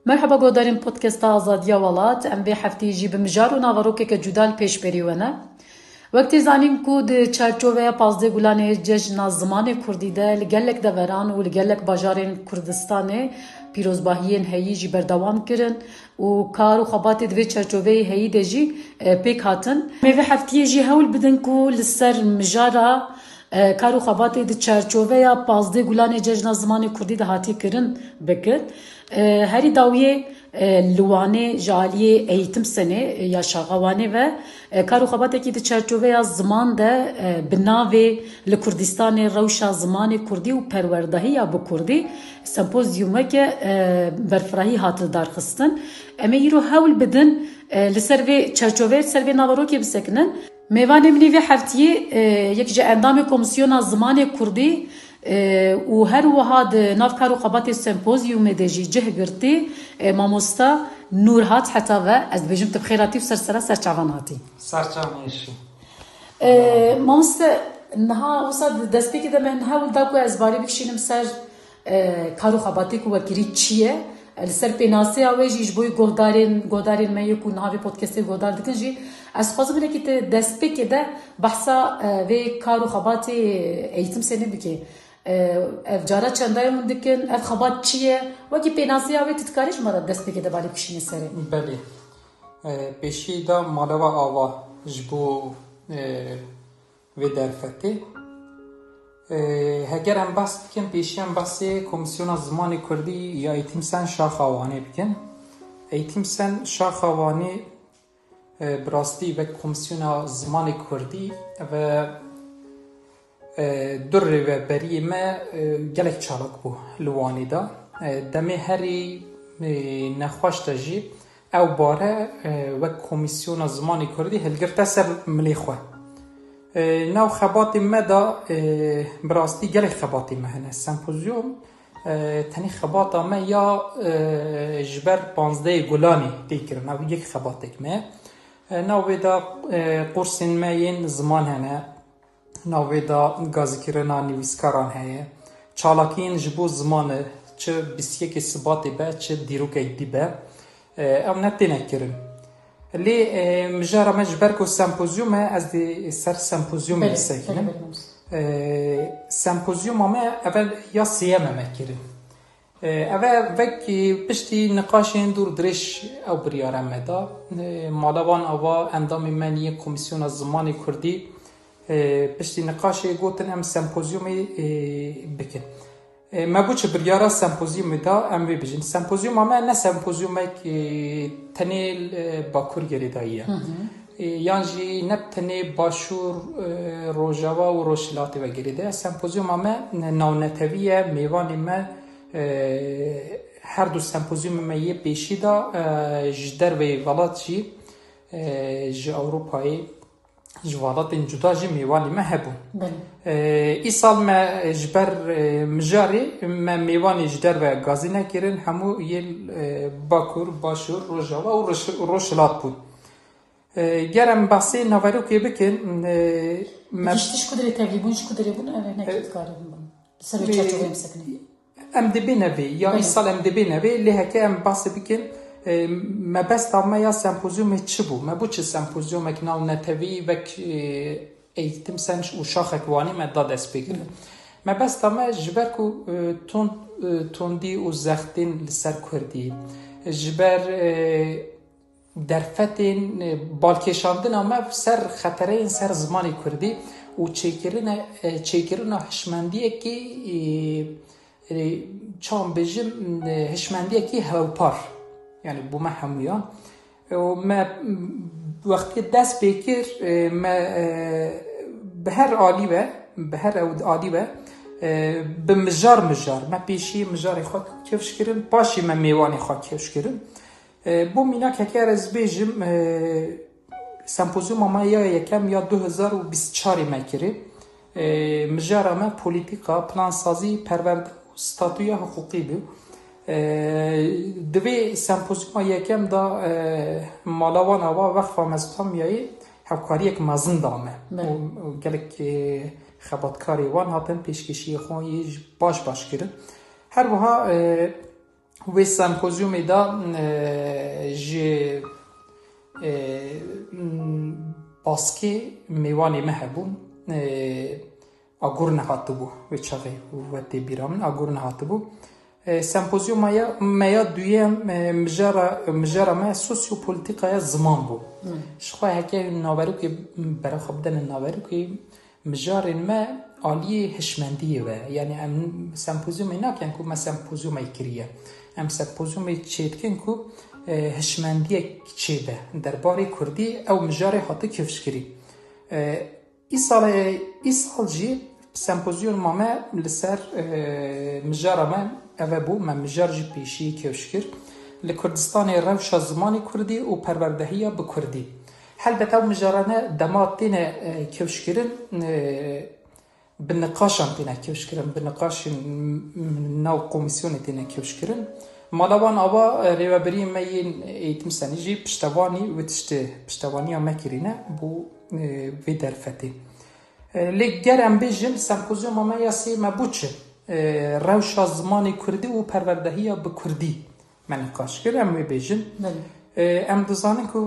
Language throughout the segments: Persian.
مرحبا گودارین پودکست آزادیا ولات ام به هفته جی بمجار و ناوروکه که جدال پیش بریونه وقتی زانیم کود چارچوبه پازده گلانه جشن زمان کردی ده لگلک دوران و لگلک باجارین کردستان پیروزباهیین هایی جی بردوام کرن و کار و خبات دوی چارچوبه هایی ده جی پیک هاتن میوه هفته جی هول بدن کو لسر مجارا کار و خبات ده چارچوبه پازده گلانه جشن زمان کردی ده هاتی کرن بکرد هری داویه لوانه جالیه eğitim sene ya şağavane ve karu xabatı ki de çerçeve ya zaman da binave li Kurdistanê rewşa zamanê Kurdî û perwerdahi ya bi Kurdî sempozyumeke berfirahî hat darxistin em ê îro hewl bidin li ser vê çerçeve ser vê naverokê bisekinin mêvanê min vê heftiyê yek ji endamê komisyona zamanê Kurdî و هر وحد ناف کارو خبات سمپوزیوم دجی جه گرتی ماموستا نور هات حتی و از بجم تبخیراتی و سرچاوان هاتی سرچاوانیشی ماموستا نها وصل دست بی که ده من هاول داکو از باری بکشینم سر کارو خباتی که وکری چیه لسر پیناسی آویجی جبوی گودارین میکو نهاوی پودکستی گودار دکن جی از خوازم بینه که دست بی که ده بحثا و کارو خباتی eğitim sene بکی ev cara çandayım dikin ev xabat çiye vaki penasiya ve titkariş mara dest peki de bali kişinin seri. بله پیشی دا مالوا آوا جبو و درفتی هگر هم بس بکن پیشی هم بسی کمیسیون زمان کردی یا ایتیم سن شاخ آوانی بکن ایتیم سن شاخ آوانی براستی و کمیسیون زمان کردی و در و بری ما گلک چالک بو لوانی دا دمی هری نخواش تجیب او باره و کمیسیون زمانی کردی هلگرته سر ملیخوه نو خباتی ما دا براستی گلک خباتی ما هنه سمپوزیوم تنی خباتا ما یا جبر 15 گلانی دیگر نو یک خباتک ما نو دا قرصین ما ین زمان هنه ناوی دا گازکرنا نویسکاران هیه چالاکین جبو زمانه چه 21 سباتی به چه دیروکی دی به ام نتینه کرن لی مجاره مجبر کو سمپوزیوم از دی سر سمپوزیوم بسکنم سمپوزیوم همه اول یا سیام مکرن اول وکی پشتی نقاشین دور درش او بریاره مدا مالوان آوا اندام منی کمیسیون زمانی کردی پشتی نقاشی گوتن ام سمپوزیومی بکن ما بوچه بریارا سمپوزیوم دا ام ببیجن سمپوزیوم اما نه سمپوزیومی که تنیل باکور گریداییه یعنی نه تنی باشور روجاوا و روشلاتی و گریده سمپوزیوم اما ناونتویه میوانی ما هر دو سمپوزیوم ما یه پیشی دا جدر و ولات جی جی اروپایی جوالات جدا جی میوانی ما هبون ای سال ما جبر مجاری ما میوانی جدر و گازی نکرن همو یه باکور باشور روجاوا و روشلات بود گرم بحثی نوارو که بکن گشتش کدری تغییبون کدری بون اوه نکید کارم بون سر چطور هم سکنی ام دبی نوی یا ای سال ام دبی نوی لیه که ام بحثی بکن ما بس تام یا سمپوزیوم چی بو ما بو چه سمپوزیوم کنال نتوی و ایتم سنش و شاخک وانی ما داد اسپیکر ما بس تام جبر کو توندی و زختین لسر کردی جبر درفتین بالکشاندن اما سر خطره این سر زمانی کردی و چیکرین هشمندیه که چون بجم هشمندیه که هوپار یعنی بو ما همویان و ما وقتی دست بکر ما به هر عالی و به مجار ما پیشی مجاری خود کفش کرن پاشی ما میوانی خود کفش کرن بو مینا که که از بیجم سمپوزیوم ما یا یکم یا 2024 ما کری مجار ما پولیتیکا پلانسازی پرورد ستاتویا حقوقی بود دوی سمپوزیوم یکم دا مالوان آوا وقفا مزبطان میایی همکاری یک مزن دامه و گلک خباتکاری وان هاتن پیشکشی خوان باش کرن هر وها وی سمپوزیومی دا جی باسکی میوانی مهبون آگور نهاتو بو و چاقی و تی بیرامن آگور نهاتو بو سمپوزیوم مایا دویم مجارا ما سوسیو پولیتیکای زمان بو شخواه هکی ناورو که برای خبدن ناورو که مجارن ما عالی هشمندیه و یعنی ام سمپوزیوم اینا کن که ما سمپوزیوم ایکریه ام سمپوزیوم چید کن که هشمندیه چیده درباره کردی او مجاره حتی کفشکری ای سال جی سمپوزیون ما لسر مجاره ما اوه بو من مجار جی پیشی کفشکر لکردستان روش زمانی کردی و پروردهی به کردی هلبته او مجارانه دماتین کفشکرن بنقاشان تینا کفشکرن بنقاش نو کمیسیون تینا کفشکرن مالوان آوا ریوبری مین ایتم سنجی پشتوانی و پشتوانی هم کرینه بو وی درفتی لگر ام بیجن سمپوزیوم ما یاسی مبوچه روش زمانی کردی و پروردهی به کردی من نقاش کردم وی بیجن ام دزانه که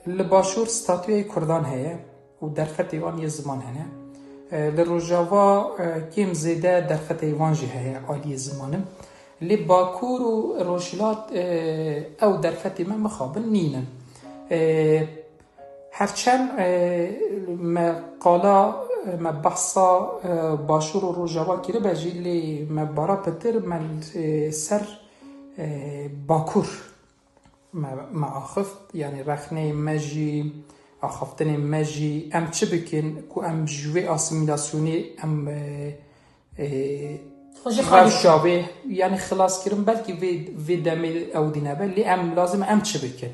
لباشور ستاتوی کردان هیه و درفتی وان یه زمان هنه لروجاوا کم زیده درفتی وان جی هیه آلی زمانم لی باکور و روشلات او درفتی من مخابن نینن هرچند مقالا مبحثا باشور و روجاوا کره بجی لی مبارا پتر من سر باکور ما آخفت یعنی رخنه مجی آخفتن مجی ام چه بکن که ام جوی آسیمیلاسیونی ام خرشابه یعنی خلاص کردم بلکه وی دمی او دینه بلی ام لازم ام چه بکن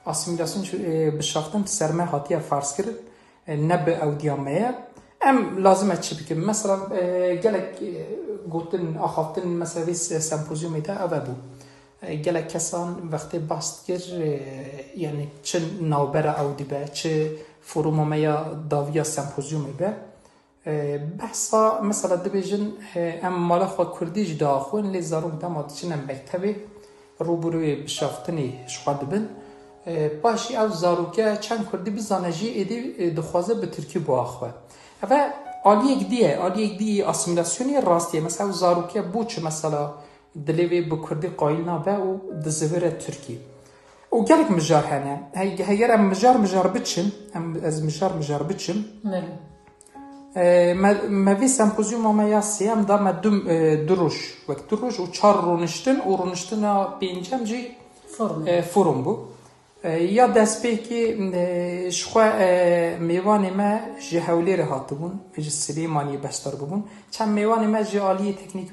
آسیمیلاسیون بشاختن سرمه هاتیه فرض کرد نب او دیامه ام لازم چه بکن مثلا گلک گوتن آخفتن مثلا وی سمپوزیومی ده اوه بو گلک کسان وقتی باست کرد یعنی چه نوبره او دی به چه فرومه یا داویا سمپوزیومی به بحثا مثلا دبیجن ام مالا خوا کردی جدا خوین لی زارون دام آدچین ام مکتبی روبروی بشافتنی شخواد بن باشی او زاروکه چند کردی بزانجی ایدی دخوازه به ترکی بو آخواه و آلی یک دیه اسیمیلاسیونی راستیه مثلا او زاروکه بوچه مثلا دلیوی به کردی قایل نابه و دزویر ترکی و گلک مجار هنه هگر ام مجار بچم از مجار بچم ما وی سمپوزیوم ما یاسی ام دا ما دروش وقت دروش و چار رونشتن پینجم جی فروم بو یا دست پی که شخوا میوانی ما جی حولی را هاتو بون جی سلیمانی بشتر بون چند میوانی ما جی آلی تکنیکی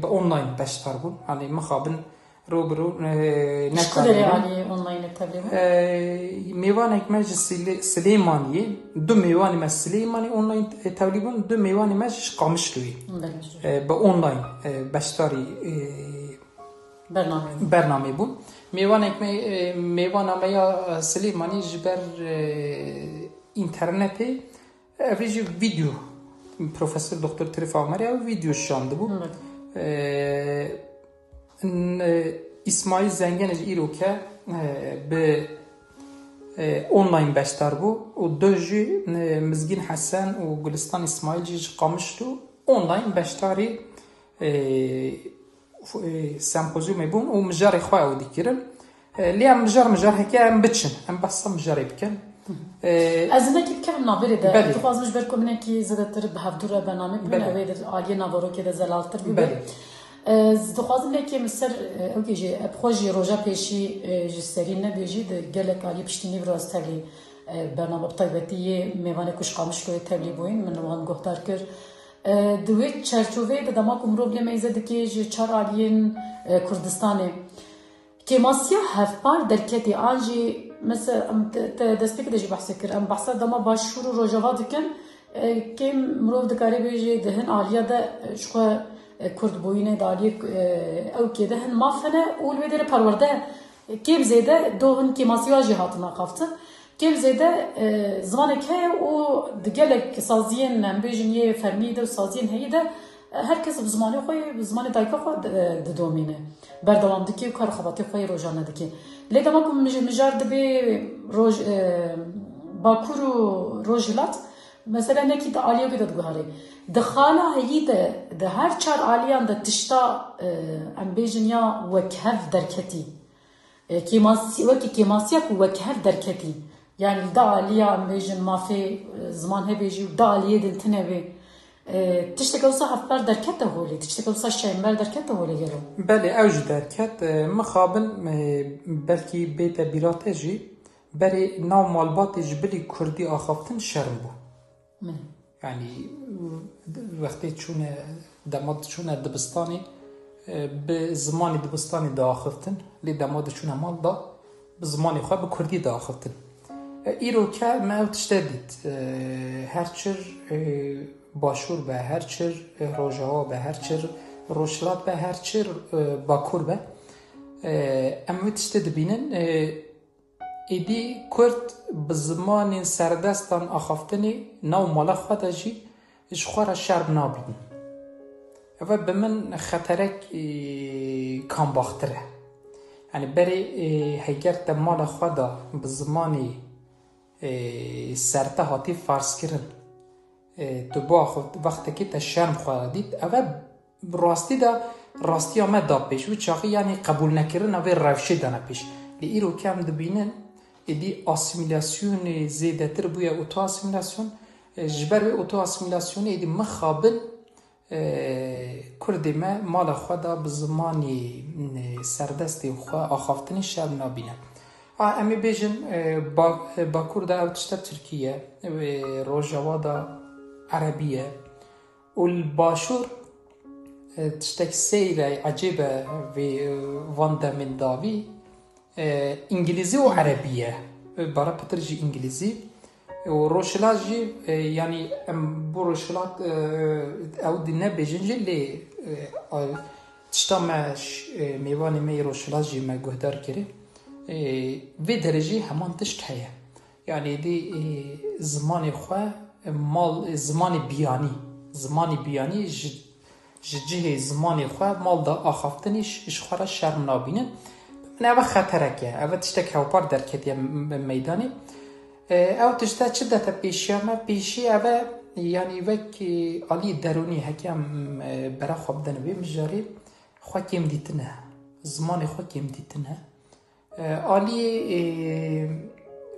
به اونلاین بشتر بون یعنی مخابن روبرو نکاری علی اونلاین تبلیغ میوانی که ماج سلیمانی دو میوانی ما سلیمانی اونلاین تبلیغون دو میوانی ما جش قامشلوی به اونلاین بشتاری برنامه بود میوانی که میوان ما یا سلیمانی جبر اینترنتی اویج ویدیو پروفسور دکتر طرف آمری او ویدیو شانده بود اسماعیل زنگن ایرو که به اونلاین بشتر بو و دوجی مزگین حسن و گلستان اسماعیل جیج قامشتو اونلاین بشتاری سمپوزیوم بون و مجاری خواه او دیکرن لی هم مجار هکه هم بچن هم بسا مجاری بکن از اینکه بکنم نابری ده تو خواهزمش برکمینه که زده تر به هفدور برنامه بین اوی در آلیه نوارو که ده زلالتر ببین دخوازم که مثل اوکی جی بخوجی روزا پیشی جستری نبیجی ده گله کاری پشتینی براز تبلی برنامه بطیبتی میوانه کش قامش کوی تبلی بوین من وان گفتار کر دوی چرچوبه ده دماغ پروبلم ایزده که جی چار آلیین کردستانه که ماسیا هفپار درکتی آنجی مثل دستپیک دجی بحث کر ام بحث دما باشور و روزاوا دکن که مروف دکاری بیجی دهن آلیا ده شخو کرد بوینه دالی او که دهن مافنه اول بدر پرورده کیم زیده دوهن که ماسیا جهاتنا قافته کیم زیده زمان که او دگلک سازین نبیجن یه فرمیده و سازین هیده هر کس به زمانی خوی به زمان دایکا خود دومینه بردوام دکی و کار خباتی خوی روزانه دکی لیکن ما کم مجار دبی روز باکور و روزلات مثلا نکی تا عالیه که دادگوهاری دخاله هایی ده هر چار عالیان ده تشتا ام بیجن یا وکهف درکتی کیماسیا کو وکهف درکتی yani da عالیه ام بیجن مافی زمان هبیجی و da عالیه دلتنه بی تشتكل صح أفكار دركته هولي تشتكل صح شيء مال دركته هولي جلو بله اوج درکت مخابن بلکی بیت بیراته جی بری ناو مالبات جبلی کردی آخافتن شرم بو يعني وقتی چونه دماد چونه دبستانی به زمانی دبستانی دا آخفتن لی دماد چونه مال دا به زمانی خواه به کردی دا آخفتن ایرو که ما او تشتدید هرچر باشور به هرچر روژاوا به هرچر روشلات به هرچر باکور به اما تشتد بینن ایدی کرد به زمان سردستان آخافتنی نو مالا خواهد جی اشخوار شرب نابین و به من خطرک کام باختره یعنی بری هیگر تا مالا خواهد به زمانی سرته هاتی فارس کرن تو با وقتی که تا شرم خواهد دید اول راستی دا راستی آمد دا پیش و چاقی یعنی قبول نکرن اول روشه دانه پیش لی ایرو کم دبینن ایدی اسیمیلاسیون زیده تر بویا اوتو اسیمیلاسیون جبر به اوتو اسیمیلاسیون ایدی مخابل کردی ما مال خدا به زمانی سردستی خواه آخافتنی شرم نابینه امی بیجن با کرده او تشتب ترکیه روژاوا دا عربیه والباشور تشتك سيرة عجيبة في فاندا من دافي إنجليزي وعربية برا بترجي إنجليزي وروشلات جي يعني بروشلات أو دينا بيجنجي اللي تشتمع ميواني مي روشلات جي ما قهدار كري في درجي همان تشت هيا يعني دي زماني خواه مال زمانی بیانی جه زمانی خواه مال دا آخافتنیش اشخواره شرم نابینه من اوه خطرکه اوه تشتک هوپار در کتیه میدانی اوه تشتک چه داتا پیشی اما پیشی اوه یعنی وکی آلی درونی حکم برا خواب دنوی مجاری خواه کم دیتنه زمان خواه کم دیتنه آلی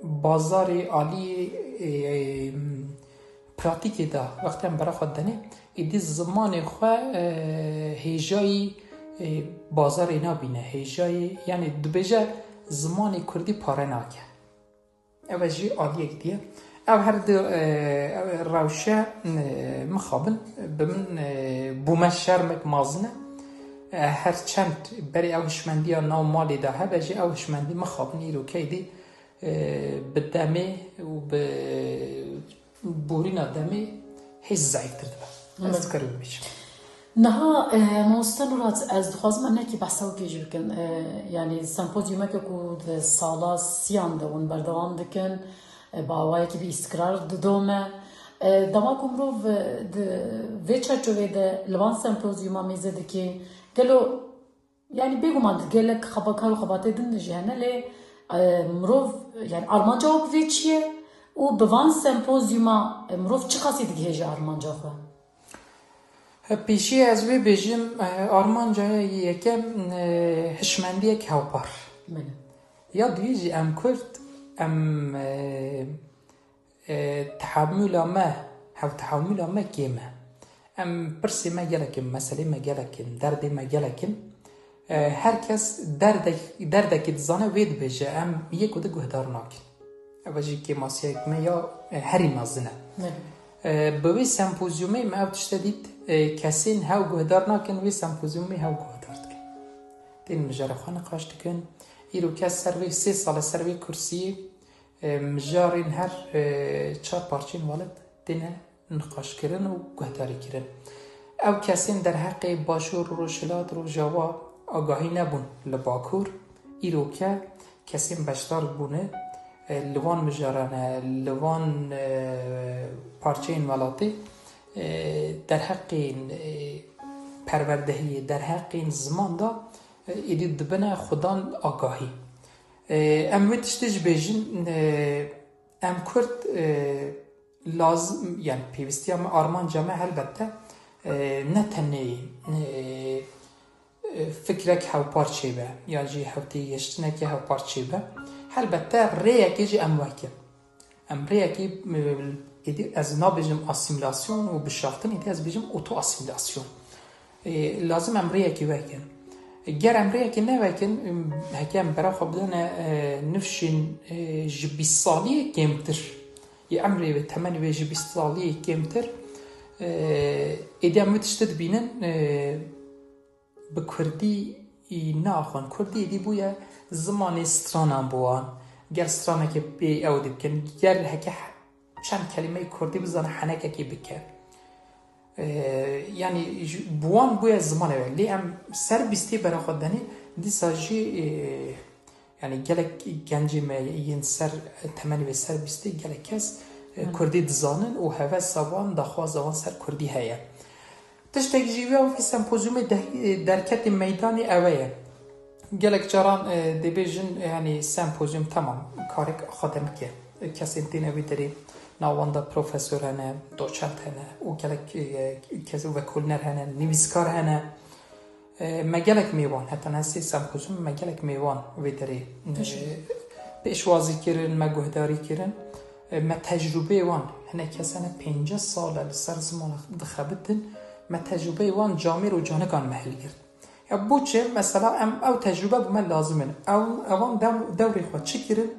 بازاری آلی پراتیکی دا وقتی هم برای خود دنه ایدی زمان خواه هیجای بازار اینا بینه هیجای یعنی دو زمان کردی پاره ناکه او جی آلی یک دیه او هر دو روشه مخابن بمن بومه شرمک مازنه هر چند بری او هشمندی ها ناو مالی دا هبه جی او هشمندی مخابن ایرو که دی به دمه و به بورينا دمي هيز زعيك تردبا أذكر بيش نها مستمرات از دخوازم أنا كي بحثوا كيجي بكن يعني سمبوزيوم كو سالا سيان دون بردوام دكن باوای كي باستقرار دومه دماكم رو في چرچوه ده لوان سمپوزیوم میزه دکی گلو يعني بيجو ماند گلک خباکار و خباته دن جهنه لی مروف يعني آرمان جواب في چیه و بوان سمپوزیوما مروف چه خاصی دیگه هجا آرمان جا خواه؟ پیشی از وی بیجیم آرمان جای یکم هشمندی که هاوپار یا دویجی ام کرد ام تحمل ما کیمه ام پرسی ما گلکم مسئله ما گلکم درد ما گلکم هر کس دردکی دزانه وید بیجه ام یک و ده گهدار ناکن اوجی که ماسیک ما یا هری مازنه به وی سمپوزیومی ما او تشتدید کسین هاو گهدار ناکن وی سمپوزیومی هاو گهدار کن دین مجارخانه قاشت کن ایرو کس سروی 3 سال سروی کرسی مجارین هر 4 پارچین والد دینه نقاش کرن و گهداری کرن او کسین در حق باشور روشلات رو جوا آگاهی نبون لباکور ایرو که کسین بشتار بونه لوان مجارانه لوان پارچه این ولاتی در حق پروردهی در حق زمان دا ایدی دبنه خودان آگاهی ام ویتشتش بیجن ام کرد لازم یعنی پیوستی هم آرمان جامعه البته نه تنهی فکرک هاو پارچه به یا جی هاوتی یشتنه که هاو پارچه به البته ریاکی جی ام ریاکی ایدی از نابجم اسیمیلاسیون و بشافتن ایدی از بجم اوتو اسیمیلاسیون لازم ام ریاکی وکن گر ام ریاکی نه وکن هکیم برای خواب دانه نفشین جبی سالی کمتر یه عمری و تمنی و جبی سالی کمتر ایدی ام ویتشتد بینن بکردی ناخوان کردی ایدی بویا زمان سترانم بوان گر سترانه که بی او دی بکن گر هکه چند کلمه کردی بزن حنکه که بکن یعنی بوان بویا زمانه وی لی ام سر بیستی برا خود دنی دی ساجی یعنی گلک گنجی ما این سر تمنی و سر بیستی گلک کس کردی دزانن و هوا سوان دخواز آن سر کردی هیا تشتک جیوه و فی سمپوزیوم درکت میدانی اوه گلک جاران دبیجن یعنی سمپوزیوم تمام کارک خادم که کسی انتینوی داری ناواندا پروفسور هنه دوچنت هنه و گلک کسی وکولنر هنه نویسکار هنه مگلک میوان حتی نسی سمپوزیوم مگلک میوان وی داری پیشوازی کرن مگوهداری کرن ما تجربه وان هنه کسی هنه 50 ساله لسر زمان دخبتن ما تجربه وان جامعه رو جانگان محل گرد یا بوچه مثلا او تجربه بو من لازمه اوان دوری خود چی کرن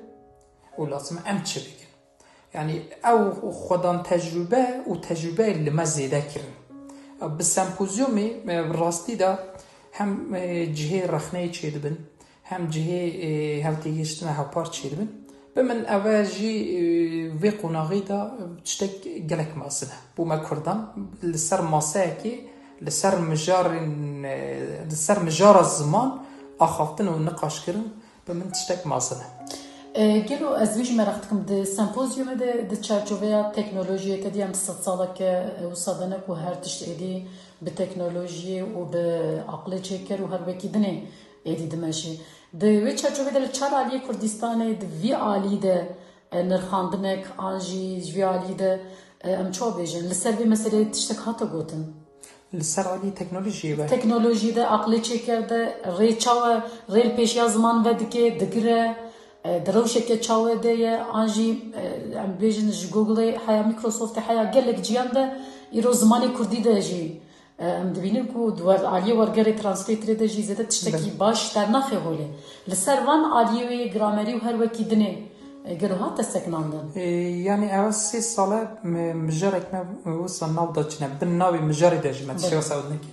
و لازمه ام چه بگن یعنی او خودان تجربه و تجربه لما زیده کرن به سمپوزیومی راستی دا هم جهه رخنه چه دبن هم جهه هفته گشتنه هاپار چه دبن به من اواجی وی قناغی دا چتک گلک ماسنه بو ما کردن لسر ماسه که لسر مجار الزمان آخافتن و نقاش کرن به من تشتک ماسنه گلو از ویش مرختکم ده سمپوزیوم ده چارچوبه تکنولوژی که دیم 100 ساله که وصادنه که هر تشت ایدی به تکنولوژی و به عقل چکر و هر وکی دنه ایدی دمشی ده وی چارچوبه ده چار عالی کردستانه ده وی عالی ده نرخاندنک آنجی وی عالی ده ام چو بیجن لسر وی مسئله تشتک هاتا گوتن لسر عالی تکنولوژی ده عقل چکر ده ریل پیشیا زمان و دکه دگره دروشة كتشاوه ديه آنجي عم بيجن جوجل حيا مايكروسوفت حيا قالك جيان ده يرو زماني كردي ده جي ام دبينن كو دوار عالية ورقري ترانسليتري ده جي زيادة تشتكي باش ترناخي هولي لسروان عالية جرامري وهر وكي دني قالوا هاتا سكناندن يعني أول 3 سالة مجرد ما وصل نوضة جنا بالناوي مجرد ده جمع تشيو سعودنك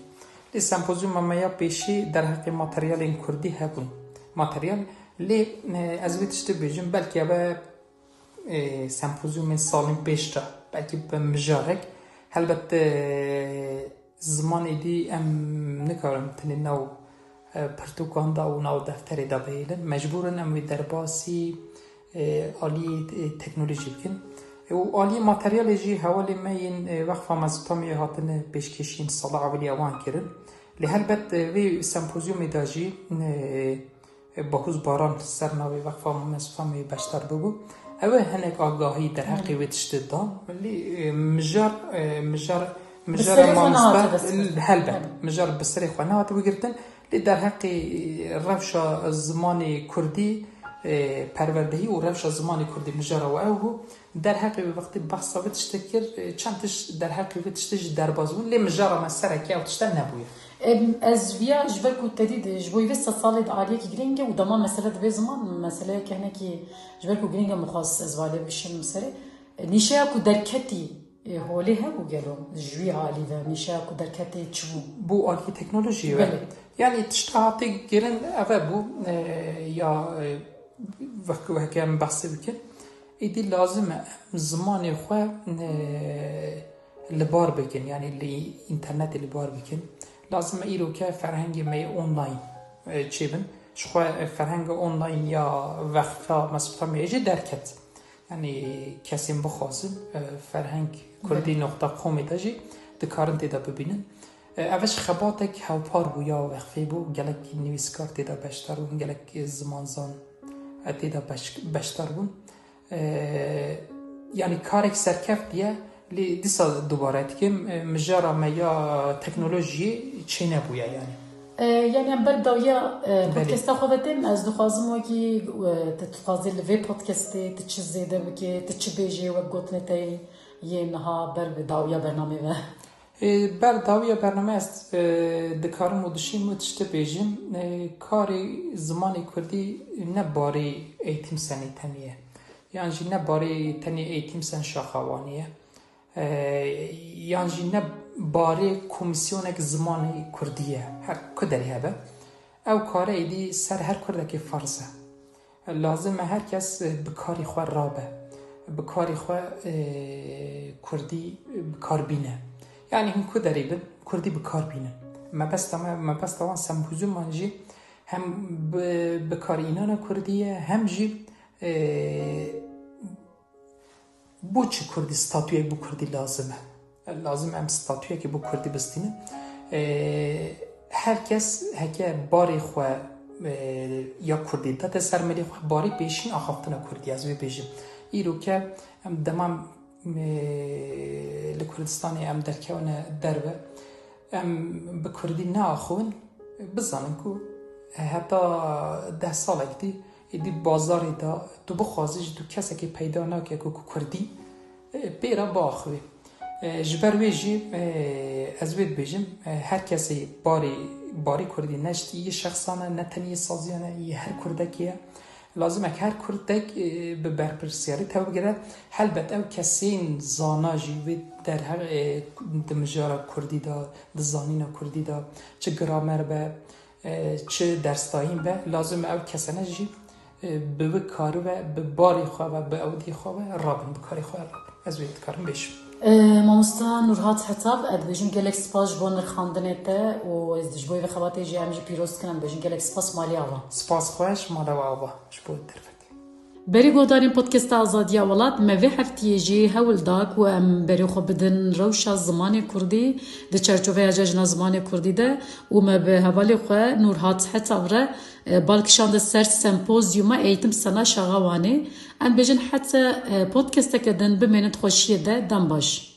السمبوزيوم ما يبيشي در حق ماتريال إن كردي هبون ماتريال لی از ویتشته بیجم بلکه با سمپوزیوم سالم بیشتر بلکه به مجارک البته زمان ایدی ام نکارم تنی نو پرتوکان دا و نو دفتری دا بیلن مجبورن ام وی درباسی آلی تکنولوژی بکن و آلی ماتریال جی حوالی ما این وقفه مزتامی هاتن پیشکشین سالا اولی اوان کرن لی البته وی سمپوزیوم دا جی باهوز باران سر نوی وقفا مصفامی بشتر بگو اوه هنک آگاهی در حقی ویتشت دان ولی مجار مانسبت هلبه مجار بسری خوانات بگردن لی در حقی روشا زمان کردی پروردهی و روشا زمان کردی مجار و اوه در حقی وقتی بحثا ویتشت کر چندش در حقی ویتشتش در بازون لی مجار ما سرکی او تشتن نبویه از ویا جبركو تديد جبوي بس صالد عليك جرينجا ودما مسألة بزمان مسألة كهنا كي جبركو جرينجا مخاص أزواله بشين مسألة نشاكو دركتي هوليها وقالوا جوي عالي ذا نشاكو دركتي تشوف بو آلي تكنولوجيا يعني تشتهاتي جرين أغابو يا وقت وهكام بحث بكن إيدي لازم زمان خوا لبار بكن يعني اللي إنترنت اللي بار بكن لازم ایرو که فرهنگ می اونلاین چی بن شخوا فرهنگ اونلاین یا وقتا مسئله میجی درکت یعنی کسیم بخوازن فرهنگ کردی نقطه قومی داجی دکارن تیدا ببینن اوش خباتک هاوپار بو یا وقفی بو گلک نویسکار تیدا بشتر بون گلک زمانزان تیدا بشتر بون یعنی کارک سرکف دیه لی دیسا دوباره تکیم مجارا میا تکنولوژی چی نبویا يعني ام بر داوية بودكاستا خواتين از دخوازم وكي تتفاضل في بودكاستي تتشزيده وكي تتشبيجي وقوتنتي ينها بر داوية برنامه و بر داویه برنامه است دکارم و دشیم و تشته بیجیم کاری زمانی کردی نه باری ایتیم سنی تنیه یعنی نه باری تنی ایتیم سن شاخوانیه یعنی نه باری کمیسیونک زمانی کردیه هر کدری هبه او کاره ایدی سر هر کرده که فرضه لازم هر کس بکاری خواه رابه بکاری خواه کردی بکار بینه یعنی هم کدری بن کردی بکار بینه ما بس طبعا سمپوزیوم منجی هم بکار اینانا کردیه هم جی بو چه کردی ستاتویه بو کردی لازم هم ستاتویه که بو کردی بستینه هر کس هکه باری خواه یا کردی داده سرملی خواه باری بیشین آخافتنا کردی از وی بیشین ایرو که هم دمام لکردستانی هم درکونه دربه هم به کردی نه آخون بزنن که حتی 10 سالک دی بازاری دا تو بخوازیش تو کسی که پیدا نکه که کردی بیره با آخوی جبر ویجی از وید بیجیم هر کسی باری کردی نشتی یه شخصانه نتنی سازیانه یه هر کردکیه لازمه که هر کردک به برپرسیاری تو بگیره حلبت او کسین زاناجی و در هر دمجارا کردی دا دزانینا کردی دا چه گرامر به چه درستایین به لازم او کسانه جی به کارو و به باری خواه و به اودی خواه رابن به کاری خواه رابن از وید کارم بیشم ماموستا نورهات حتاب اد بجن گلک سپاس بون خواندنته و از دجبوی و خباتی جی امجی پیروز کنن بجن گلک سپاس مالی آوا سپاس خوش مالی آوا شبود درفت بری گودارین پودکست آزادی ولات موی هفتیه جی هول داک و ام بری خو بدن روشا زمان کردی ده چرچوه اجاجنا زمان کردی ده و ما به حوالی خو نورهات حتاب را بالکشان ده سر سمپوزیوم ایتم سنا شاغوانی ام بجن حتی پودکست کدن بمینت خوشیه ده دم باش